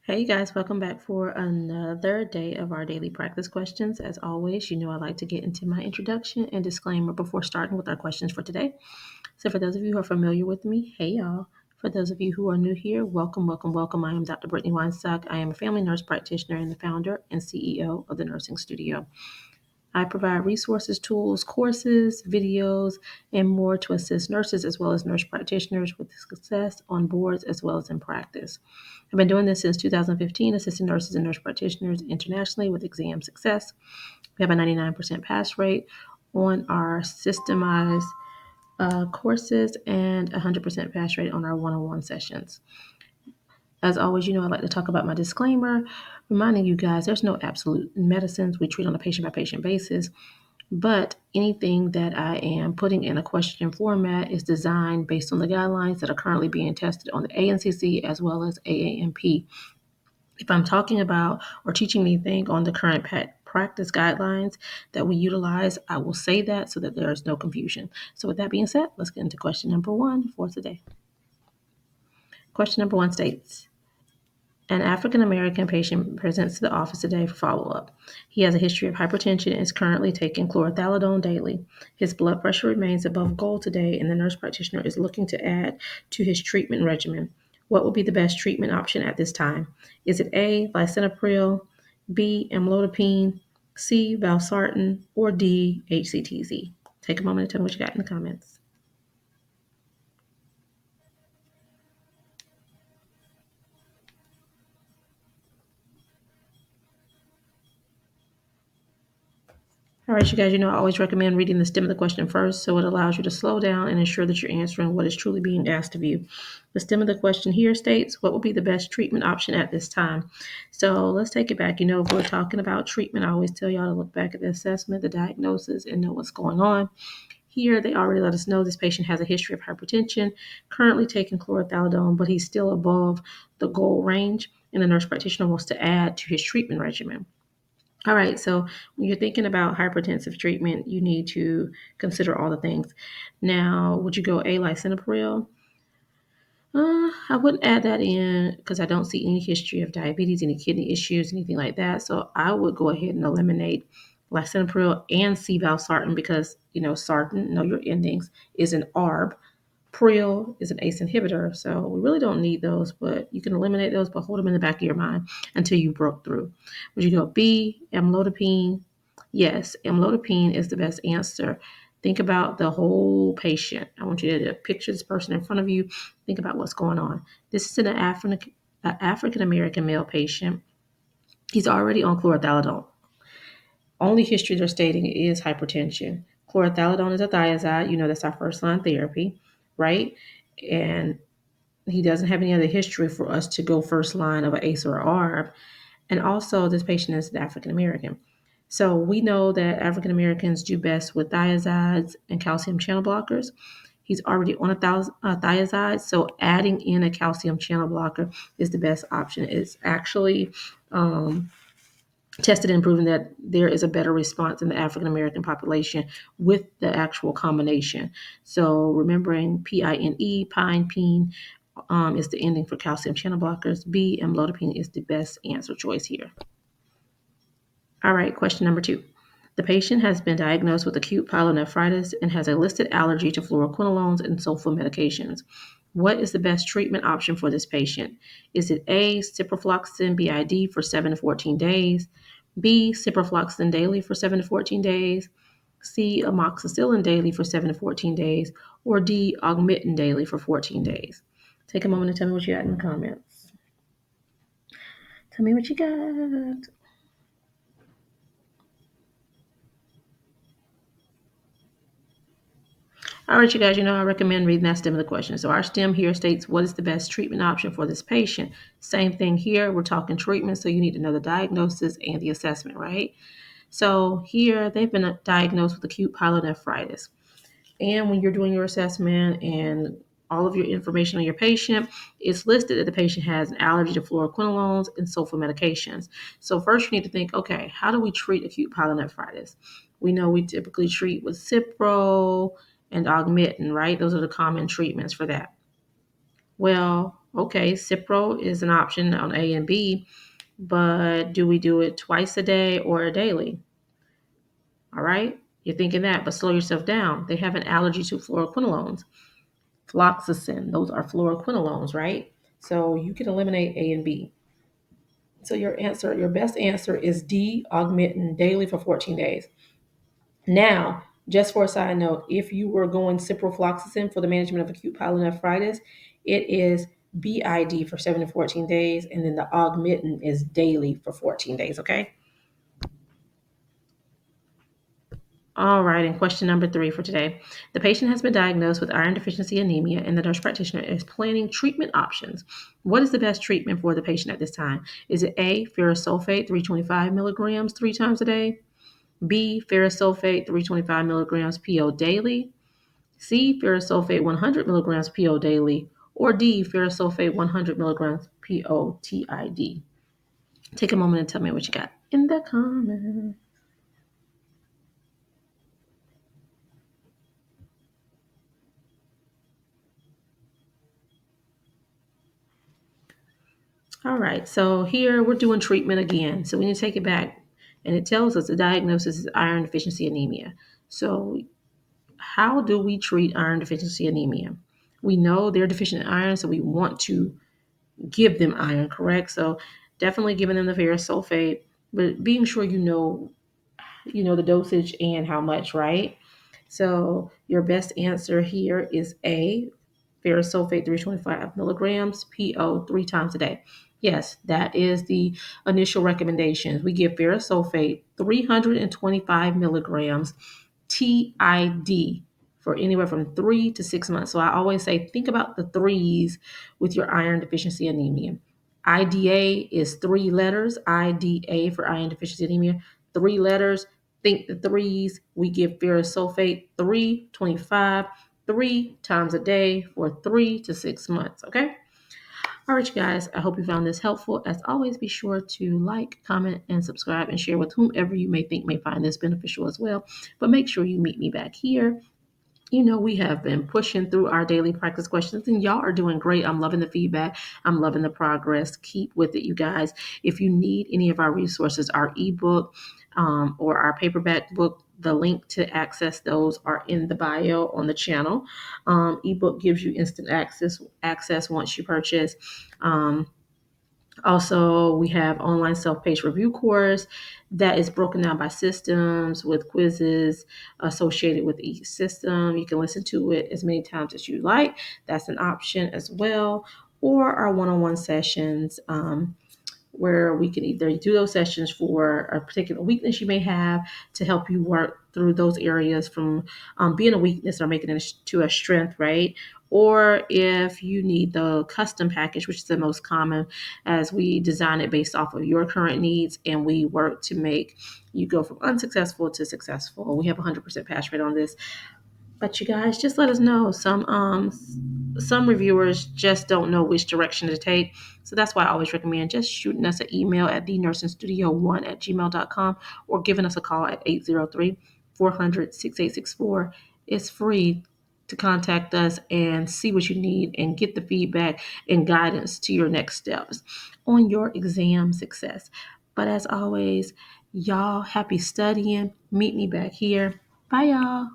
Hey guys, welcome back for another day of our daily practice questions. As always, I like to get into my introduction and disclaimer before starting with our questions for today. So, for those of you who are familiar with me, hey y'all. For those of you who are new here, welcome, welcome, welcome. I am Dr. Brittany Weinstock. I am a family nurse practitioner and the founder and CEO of the Nursing Studio. I provide resources, tools, courses, videos, and more to assist nurses as well as nurse practitioners with success on boards as well as in practice. I've been doing this since 2015, assisting nurses and nurse practitioners internationally with exam success. We have a 99% pass rate on our systemized courses and 100% pass rate on our one-on-one sessions. As always, I like to talk about my disclaimer, reminding you guys there's no absolute medicines. We treat on a patient by patient basis, but anything that I am putting in a question format is designed based on the guidelines that are currently being tested on the ANCC as well as AAMP. If I'm talking about or teaching anything on the current practice guidelines that we utilize, I will say that so that there is no confusion. So with that being said, let's get into question number 1 for today. Question number 1 states, an African American patient presents to the office today for follow-up. He has a history of hypertension and is currently taking chlorothalidone daily. His blood pressure remains above goal today, and the nurse practitioner is looking to add to his treatment regimen. What would be the best treatment option at this time? Is it A, lisinopril, B, amlodipine, C, valsartan, or D, HCTZ? Take a moment to tell me what you got in the comments. All right, you guys, I always recommend reading the stem of the question first, so it allows you to slow down and ensure that you're answering what is truly being asked of you. The stem of the question here states, what will be the best treatment option at this time? So let's take it back. If we're talking about treatment, I always tell y'all to look back at the assessment, the diagnosis, and know what's going on. Here, they already let us know this patient has a history of hypertension, currently taking chlorothalidone, but he's still above the goal range, and the nurse practitioner wants to add to his treatment regimen. All right, so when you're thinking about hypertensive treatment, you need to consider all the things. Now, would you go A, lisinopril? I wouldn't add that in because I don't see any history of diabetes, any kidney issues, anything like that. So I would go ahead and eliminate lisinopril and C valsartan because, sartan, know your endings, is an ARB. Pril is an ACE inhibitor, so we really don't need those, but you can eliminate those, but hold them in the back of your mind until you broke through. Would you go B, amlodipine? Yes, amlodipine is the best answer. Think about the whole patient. I want you to picture this person in front of you. Think about what's going on. This is an African American male patient. He's already on chlorothalidone. Only history they're stating is hypertension. Chlorothalidone is a thiazide. That's our first line therapy, right? And he doesn't have any other history for us to go first line of an ACE or ARB. And also, this patient is African American. So we know that African Americans do best with thiazides and calcium channel blockers. He's already on a thiazide, so adding in a calcium channel blocker is the best option. It's actually tested and proven that there is a better response in the African American population with the actual combination. So remembering pine, is the ending for calcium channel blockers. B, amlodipine is the best answer choice here. All right, question number 2. The patient has been diagnosed with acute pyelonephritis and has a listed allergy to fluoroquinolones and sulfa medications. What is the best treatment option for this patient? Is it A, ciprofloxacin BID for 7 to 14 days, B, ciprofloxacin daily for 7 to 14 days, C, amoxicillin daily for 7 to 14 days, or D, augmentin daily for 14 days? Take a moment and tell me what you got in the comments. Tell me what you got. All right, you guys, I recommend reading that stem of the question. So our stem here states, what is the best treatment option for this patient? Same thing here. We're talking treatment, so you need to know the diagnosis and the assessment, right? So here, they've been diagnosed with acute pyelonephritis. And when you're doing your assessment and all of your information on your patient, it's listed that the patient has an allergy to fluoroquinolones and sulfa medications. So first you need to think, okay, how do we treat acute pyelonephritis? We know we typically treat with Cipro and augmentin, right? Those are the common treatments for that. Well, Okay, Cipro is an option on A and B, but do we do it twice a day or daily? All right, you're thinking that, but slow yourself down. They have an allergy to fluoroquinolones. Fluoxetine, those are fluoroquinolones, right? So you can eliminate A and B. So your best answer is D, augmentin daily for 14 days. Now, just for a side note, if you were going ciprofloxacin for the management of acute pyelonephritis, it is BID for 7 to 14 days, and then the augmentin is daily for 14 days, okay? All right, and question number 3 for today. The patient has been diagnosed with iron deficiency anemia, and the nurse practitioner is planning treatment options. What is the best treatment for the patient at this time? Is it A, ferrous sulfate, 325 milligrams 3 times a day? B, ferrous sulfate, 325 milligrams PO daily? C, ferrous sulfate, 100 milligrams PO daily? Or D, ferrous sulfate, 100 milligrams PO TID? Take a moment and tell me what you got in the comments. All right, so here we're doing treatment again. So we need to take it back, and it tells us the diagnosis is iron deficiency anemia. So, how do we treat iron deficiency anemia? We know they're deficient in iron, so we want to give them iron, correct? So, definitely giving them the ferrous sulfate, but being sure you know the dosage and how much, right? So, your best answer here is A, ferrous sulfate 325 milligrams PO 3 times a day. Yes, that is the initial recommendations. We give ferrous sulfate 325 milligrams TID for anywhere from 3 to 6 months. So I always say think about the threes with your iron deficiency anemia. IDA is 3 letters, IDA for iron deficiency anemia, 3 letters. Think the threes. We give ferrous sulfate 325 3 times a day for 3 to 6 months. Okay. All right, you guys. I hope you found this helpful. As always, be sure to like, comment, and subscribe and share with whomever you may think may find this beneficial as well. But make sure you meet me back here. We have been pushing through our daily practice questions, and y'all are doing great. I'm loving the feedback. I'm loving the progress. Keep with it, you guys. If you need any of our resources, our ebook or our paperback book, the link to access those are in the bio on the channel. Ebook gives you instant access once you purchase. Um, Also, we have online self-paced review course that is broken down by systems with quizzes associated with each system. You can listen to it as many times as you like. That's an option as well. Or our one-on-one sessions. Where we can either do those sessions for a particular weakness you may have to help you work through those areas from being a weakness or making it to a strength, right? Or if you need the custom package, which is the most common, as we design it based off of your current needs and we work to make you go from unsuccessful to successful. We have 100% pass rate on this. But you guys, just let us know. Some reviewers just don't know which direction to take. So that's why I always recommend just shooting us an email at thenursingstudio1@gmail.com or giving us a call at 803-400-6864. It's free to contact us and see what you need and get the feedback and guidance to your next steps on your exam success. But as always, y'all, happy studying. Meet me back here. Bye, y'all.